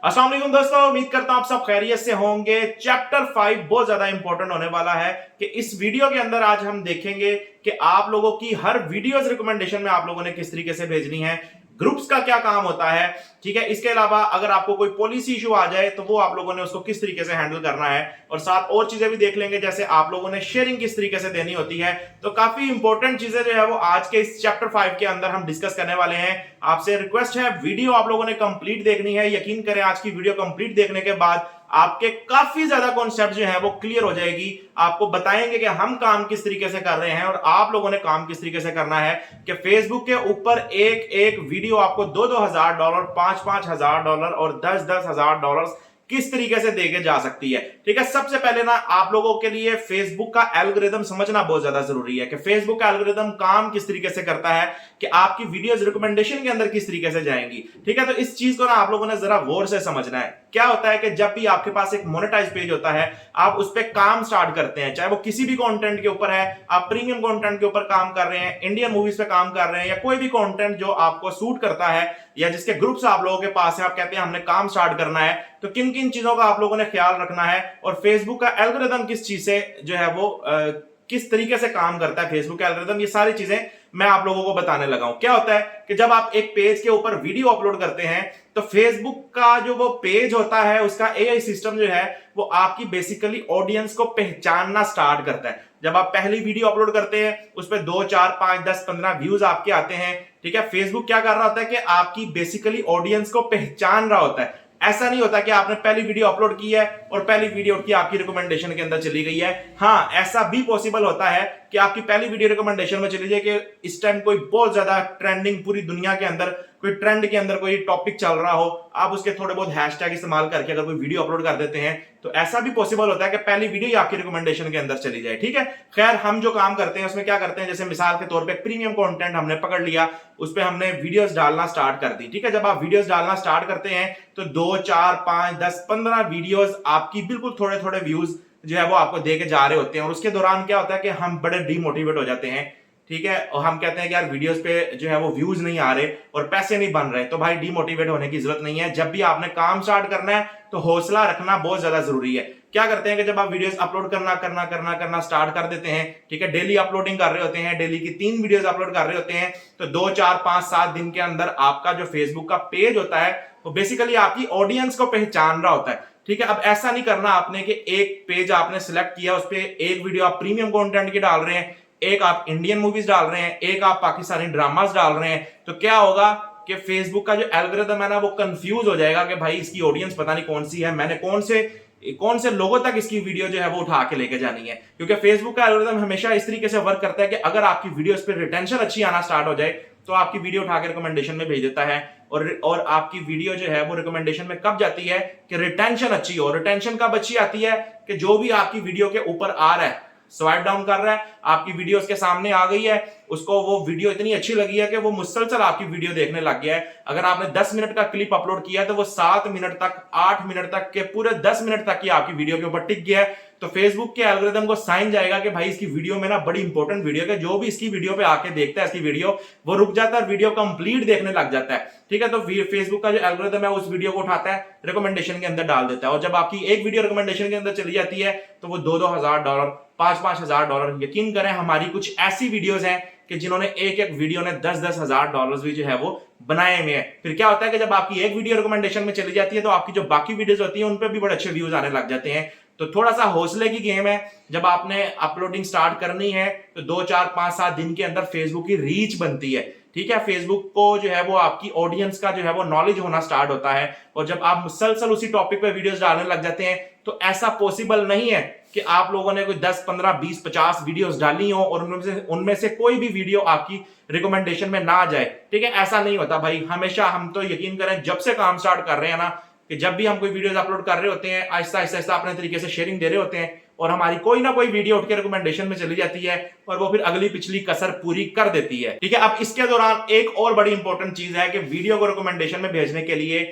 अस्सलाम वालेकुम दोस्तों, उम्मीद करता हूं आप सब खैरियत से होंगे। चैप्टर 5 बहुत ज्यादा इंपॉर्टेंट होने वाला है कि इस वीडियो के अंदर आज हम देखेंगे कि आप लोगों की हर वीडियोस रिकमेंडेशन में आप लोगों ने किस तरीके से भेजनी है, ग्रुप्स का क्या काम होता है। ठीक है, इसके अलावा अगर आपको कोई पॉलिसी इशू आ जाए तो वो आप लोगों ने उसको किस तरीके से हैंडल करना है, और साथ और चीजें भी देख लेंगे जैसे आप लोगों ने शेयरिंग किस तरीके से देनी होती है। तो काफी इंपॉर्टेंट चीजें जो है वो आज के इस चैप्टर 5 के अंदर हम डिस्कस करने वाले हैं। आपसे रिक्वेस्ट है, वीडियो आप लोगों ने कंप्लीट देखनी है। यकीन करें, आज की वीडियो कंप्लीट देखने के बाद आपके काफी ज्यादा कॉन्सेप्ट जो है वो क्लियर हो जाएगी। आपको बताएंगे कि हम काम किस तरीके से कर रहे हैं और आप लोगों ने काम किस तरीके से करना है कि फेसबुक के ऊपर एक एक वीडियो आपको $2,000, $5,000 और $10,000 किस तरीके से देके जा सकती है। ठीक है, सबसे पहले ना आप लोगों के लिए फेसबुक का एल्गोरिदम समझना बहुत ज्यादा जरूरी है कि फेसबुक का एल्गोरिदम काम किस तरीके से करता है, कि आपकी वीडियोस रिकमेंडेशन के अंदर किस तरीके से जाएंगी। ठीक है, तो इस चीज को ना आप लोगों ने जरा गौर से समझना है। क्या होता है कि जब भी आपके पास एक मोनेटाइज पेज होता है, आप उस पर काम स्टार्ट करते हैं, चाहे वो किसी भी कंटेंट के ऊपर है, आप प्रीमियम कंटेंट के ऊपर काम कर रहे हैं, इंडियन मूवीज पे काम कर रहे हैं, या कोई भी कंटेंट जो आपको सूट करता है या जिसके ग्रुप्स आप लोगों के पास है, आप कहते हैं हमने काम स्टार्ट करना है, तो किन किन चीजों का आप लोगों ने ख्याल रखना है और फेसबुक का एल्गोरिदम किस चीज से जो है वो किस तरीके से काम करता है फेसबुक का एल्गोरिदम, ये सारी चीजें मैं आप लोगों को बताने लगा हूं। क्या होता है कि जब आप एक पेज के ऊपर वीडियो अपलोड करते हैं तो फेसबुक का जो वो पेज होता है, उसका एआई सिस्टम जो है वो आपकी बेसिकली ऑडियंस को पहचानना स्टार्ट करता है। जब आप पहली वीडियो अपलोड करते हैं उस पर 2, 4, 5, 10, 15 व्यूज आपके आते हैं। ठीक है, फेसबुक क्या कर रहा होता है कि आपकी बेसिकली ऑडियंस को पहचान रहा होता है। ऐसा नहीं होता कि आपने पहली वीडियो अपलोड की है और पहली वीडियो की आपकी रिकमेंडेशन के अंदर चली गई है। हाँ, ऐसा भी पॉसिबल होता है कि आपकी पहली वीडियो रिकमेंडेशन में चली जाए कि इस टाइम कोई बहुत ज्यादा ट्रेंडिंग पूरी दुनिया के अंदर कोई ट्रेंड के अंदर कोई टॉपिक चल रहा हो, आप उसके थोड़े बहुत हैशटैग इस्तेमाल करके अगर कोई वीडियो अपलोड कर देते हैं तो ऐसा भी पॉसिबल होता है कि पहली वीडियो ही आपकी रिकमेंडेशन के अंदर चली जाए। ठीक है, खैर हम जो काम करते हैं उसमें क्या करते हैं, जैसे मिसाल के तौर पे प्रीमियम कंटेंट हमने पकड़ लिया, उस पर हमने वीडियोस डालना स्टार्ट कर दी। ठीक है, जब आप वीडियोस डालना स्टार्ट करते हैं तो 2, 4, 5, 10, 15 वीडियोस आपकी बिल्कुल थोड़े थोड़े व्यूज जो है वो आपको देके जा रहे होते हैं, और उसके दौरान क्या होता है कि हम बड़े डीमोटिवेट हो जाते हैं। ठीक है, और हम कहते हैं कि यार वीडियोस पे जो है वो व्यूज नहीं आ रहे और पैसे नहीं बन रहे। तो भाई डीमोटिवेट होने की जरूरत नहीं है। जब भी आपने काम स्टार्ट करना है तो हौसला रखना बहुत ज्यादा जरूरी है। क्या करते हैं कि जब आप वीडियोस अपलोड करना स्टार्ट कर देते हैं, ठीक है, डेली अपलोडिंग कर रहे होते हैं, डेली की 3 वीडियोस अपलोड कर रहे होते हैं, तो 2, 4, 5, 7 दिन के अंदर आपका जो फेसबुक का पेज होता है वो बेसिकली आपकी ऑडियंस को पहचान रहा होता है। ठीक है, अब ऐसा नहीं करना आपने कि एक पेज आपने सिलेक्ट किया, उस पर एक वीडियो आप प्रीमियम कंटेंट की डाल रहे हैं, एक आप इंडियन मूवीज डाल रहे हैं, एक आप पाकिस्तानी ड्रामास डाल रहे हैं, तो क्या होगा कि फेसबुक का जो एल्गोरिदम है ना वो कंफ्यूज हो जाएगा कि भाई इसकी ऑडियंस पता नहीं कौन सी है, मैंने कौन से लोगों तक इसकी वीडियो जो है वो उठा के लेके जानी है। क्योंकि फेसबुक का एल्गोरिदम हमेशा इस तरीके से वर्क करता है कि अगर आपकी वीडियोस पे रिटेंशन अच्छी आना स्टार्ट हो जाए तो आपकी वीडियो उठा के रिकमेंडेशन में भेज देता है, और आपकी वीडियो जो है वो रिकमेंडेशन में कब जाती है कि रिटेंशन अच्छी हो। रिटेंशन कब अच्छी आती है कि जो भी आपकी वीडियो के ऊपर आ रहा है, स्वाइप डाउन कर रहा है, आपकी वीडियो उसके सामने आ गई है, उसको वो वीडियो इतनी अच्छी लगी है कि वो मुसलसल आपकी वीडियो देखने लग गया है। अगर आपने 10 मिनट का क्लिप अपलोड किया है तो वो 7 मिनट तक, 8 मिनट तक के पूरे 10 मिनट तक की आपकी वीडियो के ऊपर टिक गया है, तो फेसबुक के एल्गोरिदम को साइन जाएगा कि भाई इसकी वीडियो में ना बड़ी इंपॉर्टेंट वीडियो है, जो भी इसकी वीडियो पे आके देखता है इसकी वीडियो वो रुक जाता है, वीडियो कंप्लीट देखने लग जाता है। ठीक है, तो फेसबुक का जो एल्गोरिदम है उस वीडियो को उठाता है, रिकमेंडेशन के अंदर डाल देता है, और जब आपकी एक वीडियो रिकमेंडेशन के अंदर चली जाती है तो वो $2,000, $5,000, यकीन करें हमारी कुछ ऐसी वीडियोस हैं कि जिन्होंने एक एक वीडियो ने $10,000 भी जो है वो बनाए हुए हैं। फिर क्या होता है कि जब आपकी एक वीडियो रिकमेंडेशन में चली जाती है तो आपकी जो बाकी वीडियोस होती हैं उन पे भी बड़े अच्छे व्यूज आने लग जाते हैं। तो थोड़ा सा हौसले की गेम है। जब आपने अपलोडिंग स्टार्ट करनी है तो 2, 4, 5, 7 दिन के अंदर फेसबुक की रीच बनती है। ठीक है, फेसबुक को जो है वो आपकी ऑडियंस का जो है वो नॉलेज होना स्टार्ट होता है, और जब आप मुसलसल उसी टॉपिक पे वीडियोस डालने लग जाते हैं तो ऐसा पॉसिबल नहीं है कि आप लोगों ने कोई 10, 15, 20, 50 वीडियोस डाली हो और उनमें से कोई भी वीडियो आपकी रिकमेंडेशन में ना आ जाए। ठीक है, ऐसा नहीं होता भाई। हमेशा हम तो यकीन करें जब से काम स्टार्ट कर रहे हैं ना, कि जब भी हम कोई वीडियोस अपलोड कर रहे होते हैं, आहिस्ता आहिस्ता अपने तरीके से शेयरिंग दे रहे होते हैं, और हमारी कोई ना कोई वीडियो उठ के रिकमेंडेशन में चली जाती है और वो फिर अगली पिछली कसर पूरी कर देती है। ठीक है, अब इसके दौरान एक और बड़ी इंपॉर्टेंट चीज है कि वीडियो को रिकमेंडेशन में भेजने के लिए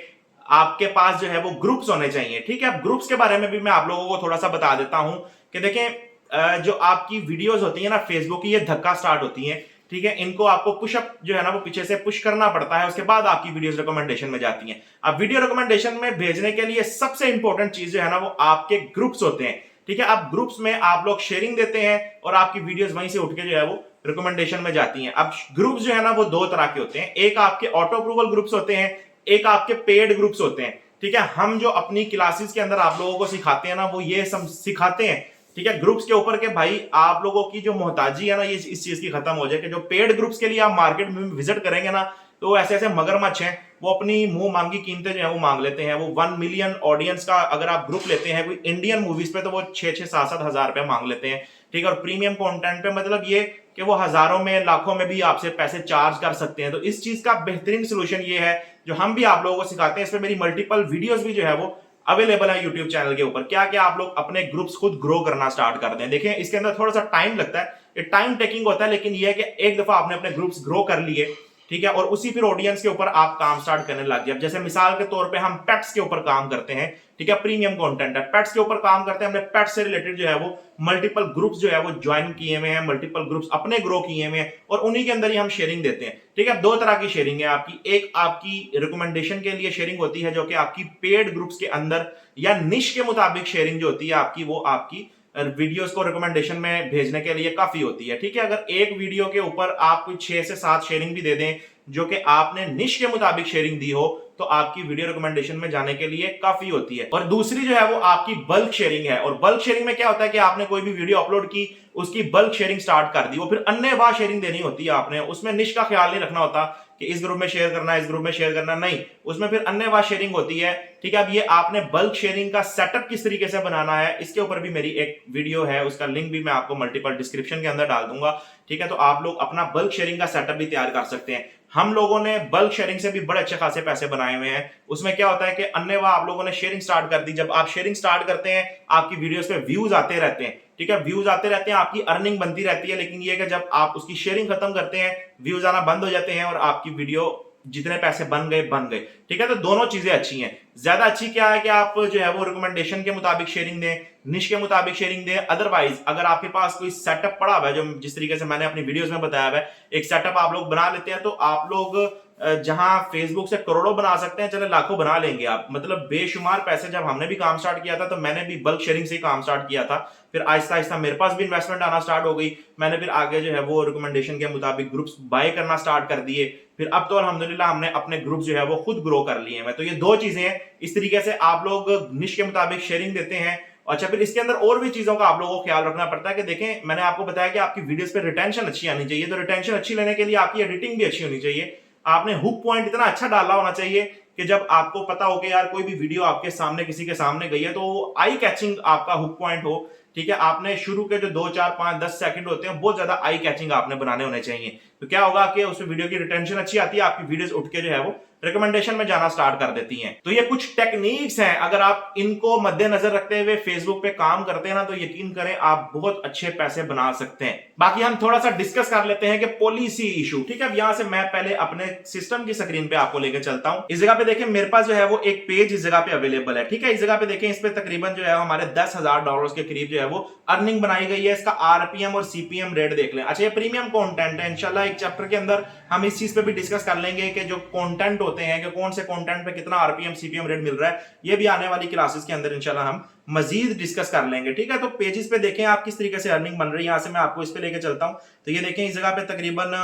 आपके पास जो है वो ग्रुप्स होने चाहिए। ठीक है, अब ग्रुप्स के बारे में भी मैं आप लोगों को थोड़ा सा बता देता हूं कि देखें, जो आपकी वीडियोस होती है ना फेसबुक की, ये धक्का स्टार्ट होती है। ठीक है, इनको आपको पुशअप जो है ना वो पीछे से पुश करना पड़ता है, उसके बाद आपकी वीडियोस रिकमेंडेशन में जाती हैं। अब वीडियो रिकमेंडेशन में भेजने के लिए सबसे इंपॉर्टेंट चीज जो है ना वो आपके ग्रुप्स होते हैं। ठीक है, अब ग्रुप्स में आप लोग शेयरिंग देते हैं और आपकी वीडियोस वहीं से उठ के जो है वो रिकमेंडेशन में जाती हैं। अब ग्रुप्स जो है ना वो दो तरह के होते हैं, एक आपके ऑटो अप्रूवल ग्रुप्स होते हैं, एक आपके पेड ग्रुप्स होते हैं। ठीक है, हम जो अपनी क्लासेस के अंदर आप लोगों को सिखाते हैं ना वो ये सिखाते हैं, ठीक है, ग्रुप्स के ऊपर के भाई आप लोगों की जो मोहताजी है ना ये इस चीज की खत्म हो जाए कि जो पेड ग्रुप्स के लिए आप मार्केट में विजिट करेंगे ना तो ऐसे ऐसे मगरमच्छ हैं, वो अपनी मुंह मांगी कीमतें जो है वो मांग लेते हैं। वो 1 मिलियन ऑडियंस का अगर आप ग्रुप लेते हैं कोई इंडियन मूवीज पे तो वो 6-6, 7-7 हजार रुपए मांग लेते हैं। ठीक है, और प्रीमियम कंटेंट पे मतलब ये कि वो हजारों में लाखों में भी आपसे पैसे चार्ज कर सकते हैं। तो इस चीज का बेहतरीन सोल्यूशन ये है जो हम भी आप लोगों को सिखाते हैं, इसमें मेरी मल्टीपल वीडियोस भी जो है वो अवेलेबल है यूट्यूब चैनल के ऊपर। क्या क्या आप लोग अपने ग्रुप्स खुद ग्रो करना स्टार्ट कर दें। देखिए इसके अंदर थोड़ा सा टाइम लगता है, ये टाइम टेकिंग होता है, लेकिन ये है कि एक दफा आपने अपने ग्रुप्स ग्रो कर लिए, ठीक है, और उसी फिर ऑडियंस के ऊपर आप काम स्टार्ट करने लग गए। जैसे मिसाल के तौर पे हम पेट्स के ऊपर काम करते हैं, ठीक है, प्रीमियम कंटेंट है, पेट्स के ऊपर काम करते हैं, हमने पेट्स से रिलेटेड जो है वो मल्टीपल ग्रुप्स जो है वो ज्वाइन किए हुए हैं, मल्टीपल ग्रुप्स अपने ग्रो किए हुए हैं और उन्हीं के अंदर ही हम शेयरिंग देते हैं। ठीक है, दो तरह की शेयरिंग है आपकी, एक आपकी रिकमेंडेशन के लिए शेयरिंग होती है जो कि आपकी पेड ग्रुप्स के अंदर या निश के मुताबिक शेयरिंग जो होती है आपकी, वो आपकी वीडियोस को रिकमेंडेशन में भेजने के लिए काफी होती है। ठीक है, अगर एक वीडियो के ऊपर आप कोई 6 से 7 शेयरिंग भी दे दें जो कि आपने निश के मुताबिक शेयरिंग दी हो तो आपकी वीडियो रिकमेंडेशन में जाने के लिए काफी होती है। और दूसरी जो है वो आपकी बल्क शेयरिंग है। और बल्क शेयरिंग में क्या होता है कि आपने कोई भी वीडियो अपलोड की, उसकी बल्क शेयरिंग स्टार्ट कर दी, वो फिर अन्य शेयरिंग देनी होती है आपने, उसमें निश का ख्याल नहीं रखना होता कि इस ग्रुप में शेयर करना है, इस ग्रुप में शेयर करना नहीं, उसमें फिर अन्य शेयरिंग होती है। ठीक है, अब ये आपने बल्क शेयरिंग का सेटअप किस तरीके से बनाना है इसके ऊपर भी मेरी एक वीडियो है, उसका लिंक भी मैं आपको मल्टीपल डिस्क्रिप्शन के अंदर डाल दूंगा। ठीक है, तो आप लोग अपना बल्क शेयरिंग का सेटअप भी तैयार कर सकते हैं। हम लोगों ने बल्क शेयरिंग से भी बड़े अच्छे खासे पैसे बनाए हुए हैं। उसमें क्या होता है कि अन्य आप लोगों ने शेयरिंग स्टार्ट कर दी, जब आप शेयरिंग स्टार्ट करते हैं आपकी वीडियोस पे व्यूज आते रहते हैं। ठीक है, व्यूज आते रहते हैं, आपकी अर्निंग बनती रहती है, लेकिन ये कि जब आप उसकी शेयरिंग खत्म करते हैं व्यूज आना बंद हो जाते हैं और आपकी वीडियो जितने पैसे बन गए। ठीक है, तो दोनों चीजें अच्छी हैं। ज्यादा अच्छी क्या है कि आप जो है वो रिकमेंडेशन के मुताबिक शेयरिंग दें, निश के मुताबिक शेयरिंग दें। अदरवाइज अगर आपके पास कोई सेटअप पड़ा हुआ है, जो जिस तरीके से मैंने अपनी वीडियोस में बताया हुआ है, एक सेटअप आप लोग बना लेते हैं तो आप लोग जहां फेसबुक से करोड़ों बना सकते हैं, चले लाखों बना लेंगे आप। मतलब बेशुमार पैसे, जब हमने भी काम स्टार्ट किया था तो मैंने भी बल्क शेयरिंग से ही काम स्टार्ट किया था, फिर आहिस्ता आहिस्ता मेरे पास भी इन्वेस्टमेंट आना स्टार्ट हो गई, मैंने फिर आगे जो है वो रिकमेंडेशन के मुताबिक ग्रुप्स बाय करना स्टार्ट कर दिए। फिर अब तो अल्हम्दुलिल्लाह हमने अपने ग्रुप जो है वो खुद ग्रो कर लिए हैं। तो ये दो चीजें हैं, इस तरीके से आप लोग निश के मुताबिक शेयरिंग देते हैं। अच्छा, फिर इसके अंदर और भी चीजों का आप लोगों को ख्याल रखना पड़ता है कि देखें मैंने आपको बताया कि आपकी वीडियोस पे रिटेंशन अच्छी आनी चाहिए, तो रिटेंशन अच्छी लेने के लिए आपकी एडिटिंग भी अच्छी होनी चाहिए। आपने हुक पॉइंट इतना अच्छा डाला होना चाहिए कि जब आपको पता हो कि यार कोई भी वीडियो आपके सामने किसी के सामने गई है तो आई कैचिंग आपका हुक पॉइंट हो। ठीक है, आपने शुरू के जो 2, 4, 5, 10 सेकंड होते हैं बहुत ज्यादा आई कैचिंग आपने बनाने होने चाहिए। तो क्या होगा कि उसमें वीडियो की रिटेंशन अच्छी आती है, आपकी वीडियोस उठ के जो है वो रिकमेंडेशन में जाना स्टार्ट कर देती हैं। तो ये कुछ टेक्निक्स हैं, अगर आप इनको मद्देनजर रखते हुए फेसबुक पे काम करते हैं ना तो यकीन करें आप बहुत अच्छे पैसे बना सकते हैं। बाकी हम थोड़ा सा डिस्कस कर लेते हैं कि पॉलिसी इशू। ठीक है, अब यहां से मैं पहले अपने सिस्टम की स्क्रीन पे आपको लेकर चलता हूं। इस जगह पे देखें मेरे पास जो है वो एक पेज इस जगह पे अवेलेबल है। ठीक है, इस जगह पे देखें इस पे तकरीबन जो है हमारे $10,000 के करीब जो है वो अर्निंग बनाई गई है। इसका आरपीएम और सीपीएम रेट देख लें। अच्छा, ये प्रीमियम कंटेंट है, इंशाल्लाह एक चैप्टर के अंदर हम इस चीज पे भी डिस्कस कर लेंगे कि जो कंटेंट होते हैं कि कौन से कंटेंट पे कितना आरपीएम सीपीएम रेट मिल रहा है, ये भी आने वाली क्लासेस के अंदर इंशाल्लाह हम मजीद डिस्कस कर लेंगे। ठीक है, तो पेजेस पे देखें आप किस तरीके से अर्निंग बन रही है। यहां से मैं आपको इस पे लेके चलता हूं तो ये देखें इस जगह पे तकरीबन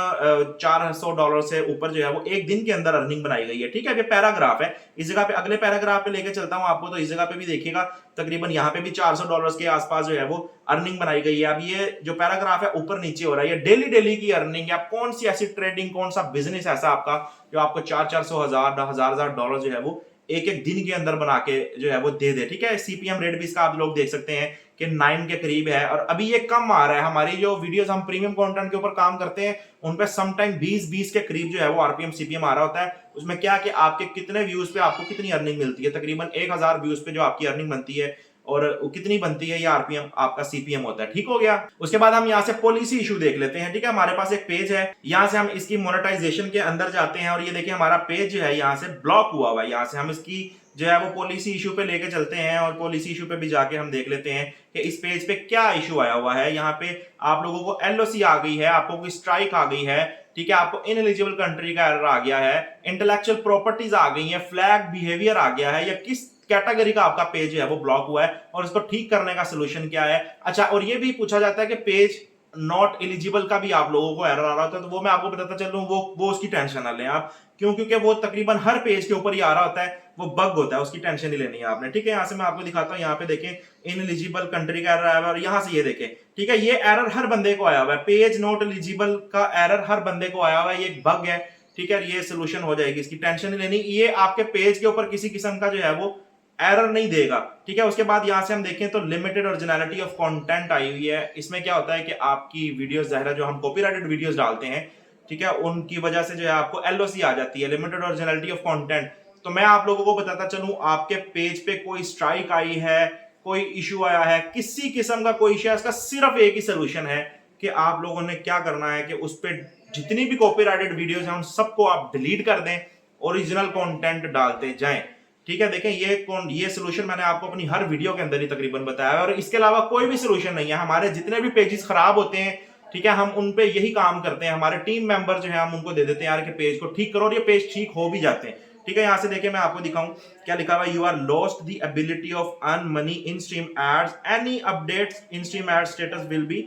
$400 से ऊपर जो है वो एक दिन के अंदर अर्निंग बनाई गई है। ठीक है, ये पैराग्राफ है। इस जगह पे अगले पैराग्राफ पे लेके चलता हूं आपको, तो इस जगह पे भी देखिएगा तकरीबन यहाँ पे भी $400 के आसपास जो है वो अर्निंग बनाई गई है। अब ये जो पैराग्राफ है ऊपर नीचे हो रहा है, ये डेली डेली की अर्निंग है। कौन सी ऐसी ट्रेडिंग, कौन सा बिजनेस ऐसा आपका जो आपको 400, 1000 डॉलर जो है वो एक एक दिन के अंदर बना के जो है वो दे दे। ठीक है, सीपीएम रेट भी इसका आप लोग देख सकते हैं कि 9 के करीब है और अभी ये कम आ रहा है। हमारी जो वीडियोस हम प्रीमियम कंटेंट के ऊपर काम करते हैं उन पे सम टाइम 20 के करीब जो है वो आरपीएम सीपीएम आ रहा होता है। उसमें क्या कि आपके कितने व्यूज पे आपको कितनी अर्निंग मिलती है, तकरीबन 1000 व्यूज पे जो आपकी अर्निंग बनती है और कितनी बनती है ये आरपीएम, आपका सीपीएम होता है। ठीक हो गया। उसके बाद हम यहाँ से पॉलिसी इशू देख लेते हैं। ठीक है, हमारे पास एक पेज है, यहाँ से हम इसकी मोनेटाइजेशन के अंदर जाते हैं और ये देखिए हमारा पेज जो है यहाँ से ब्लॉक हुआ हुआ है। यहाँ से हम इसकी जो है वो पॉलिसी इशू पे लेके चलते हैं और पॉलिसी इशू पे भी जाके हम देख लेते हैं कि इस पेज पे क्या इशू आया हुआ है। यहाँ पे आप लोगों को एलओसी आ गई है, आपको कोई स्ट्राइक आ गई है, ठीक है, आपको इनएलिजिबल कंट्री का एरर आ गया है, इंटेलेक्चुअल प्रॉपर्टीज आ गई है, फ्लैग बिहेवियर आ गया है, या किस कैटेगरी का आपका पेज है वो ब्लॉक हुआ है और इसको ठीक करने का सोल्यूशन क्या है। अच्छा, और ये भी पूछा जाता है कि पेज नॉट एलिजिबल का भी आप लोगों को एरर आ रहा होता है, तो वो मैं आपको बताता चलूं, वो उसकी टेंशन ना लें आप, क्यों, क्योंकि वो तकरीबन हर पेज के ऊपर ही आ रहा होता है, वो बग होता है, उसकी टेंशन नहीं लेनी है आपने। ठीक है, यहाँ से मैं आपको दिखाता हूँ, यहाँ पे देखें इनएलिजिबल कंट्री का एरर आया हुआ है और यहाँ से ये देखें, ठीक है, ये एरर हर बंदे को आया हुआ है, पेज नॉट एलिजिबल का एरर हर बंदे को आया हुआ है, ये एक बग है। ठीक है, ये सोल्यूशन हो जाएगी, इसकी टेंशन नहीं लेनी, ये आपके पेज के ऊपर किसी किस्म का जो है वो एरर नहीं देगा। ठीक है, उसके बाद यहां से हम देखें तो limited originality of content I हुई है। इसमें क्या होता है कि आपकी वीडियोस ज़ाहिर जो हम कॉपीराइटेड वीडियोस डालते हैं, ठीक है, उनकी वजह से जो है आपको एलओसी आ जाती है, लिमिटेड ओरिजिनलिटी ऑफ कंटेंट। तो मैं आप लोगों को बताता चलूं, आपके पेज पे कोई स्ट्राइक आई है, कोई इशू आया है, किसी किस्म का कोई इशू है, इसका सिर्फ एक ही सोल्यूशन है कि आप लोगों ने क्या करना है कि उस पर जितनी भी कॉपीराइटेड वीडियोस हैं उन सबको आप डिलीट कर दें, ओरिजिनल कंटेंट डालते जाएं। ठीक है, देखें ये सोल्यूशन मैंने आपको अपनी हर वीडियो के अंदर ही तकरीबन बताया है और इसके अलावा कोई भी सोल्यूशन नहीं है। हमारे जितने भी पेजेस खराब होते हैं, ठीक है, हम उन पे यही काम करते हैं, हमारे टीम मेंबर जो है हम उनको दे देते हैं यार कि पेज को ठीक करो और ये पेज ठीक हो भी जाते हैं। ठीक है, यहां से देखिए मैं आपको दिखाऊं क्या लिखा हुआ है, you are lost the ability of earn money in stream ads, any updates in stream ad status will be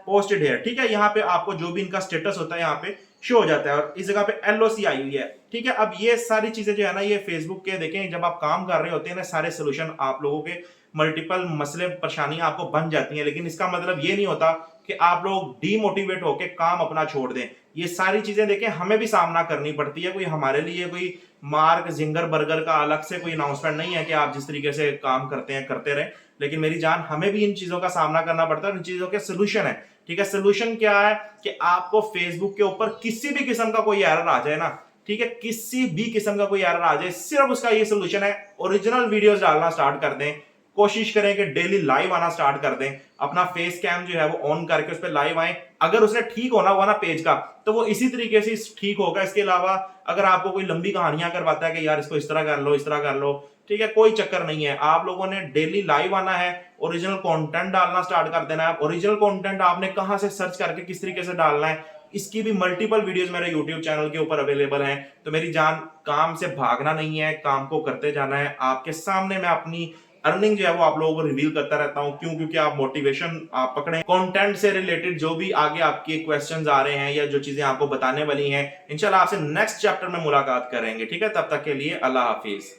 posted here. ठीक है, यहाँ पे आपको जो भी इनका स्टेटस होता है यहाँ पे शो हो जाता है और इस जगह पे एलओसी आई हुई है। ठीक है, अब ये सारी चीजें जो है ना, ये फेसबुक के देखें जब आप काम कर रहे होते हैं ना, सारे सोल्यूशन आप लोगों के मल्टीपल मसले परेशानियां आपको बन जाती हैं, लेकिन इसका मतलब ये नहीं होता कि आप लोग डीमोटिवेट होकर काम अपना छोड़ दें। ये सारी चीजें देखें हमें भी सामना करनी पड़ती है, कोई हमारे लिए कोई मार्क जिंगर बर्गर का अलग से कोई अनाउंसमेंट नहीं है कि आप जिस तरीके से काम करते हैं करते रहे, लेकिन मेरी जान हमें भी इन चीजों का सामना करना पड़ता है, इन चीजों के सोल्यूशन है। ठीक है, सोल्यूशन क्या है कि आपको फेसबुक के ऊपर किसी भी किस्म का कोई एरर आ जाए ना, ठीक है, किसी भी किस्म का कोई एरर आ जाए, सिर्फ उसका ये सोल्यूशन है, ओरिजिनल वीडियोस डालना स्टार्ट कर दें, कोशिश करें कि डेली लाइव आना स्टार्ट कर दें, अपना फेस कैम जो है वो ऑन करके उस पर लाइव आए। अगर उसने ठीक होना हुआ ना पेज का, तो वो इसी तरीके से ठीक होगा। इसके अलावा अगर आपको कोई लंबी कहानियां करवाता है कि यार इसको इस तरह कर लो, इस तरह कर लो, ठीक है, कोई चक्कर नहीं है, आप लोगों ने डेली लाइव आना है, ओरिजिनल कंटेंट डालना स्टार्ट कर देना है। ओरिजिनल कंटेंट आपने कहां से सर्च करके किस तरीके से डालना है, इसकी भी मल्टीपल वीडियोस मेरे YouTube चैनल के ऊपर अवेलेबल हैं। तो मेरी जान, काम से भागना नहीं है, काम को करते जाना है। आपके सामने मैं अपनी अर्निंग जो है वो आप लोगों को रिवील करता रहता हूं, क्यों, क्योंकि आप मोटिवेशन आप पकड़े, कंटेंट से रिलेटेड जो भी आगे आपके क्वेश्चंस आ रहे हैं या जो चीजें आपको बताने वाली हैं, इंशाल्लाह आपसे नेक्स्ट चैप्टर में मुलाकात करेंगे। ठीक है, तब तक के लिए अल्लाह हाफिज।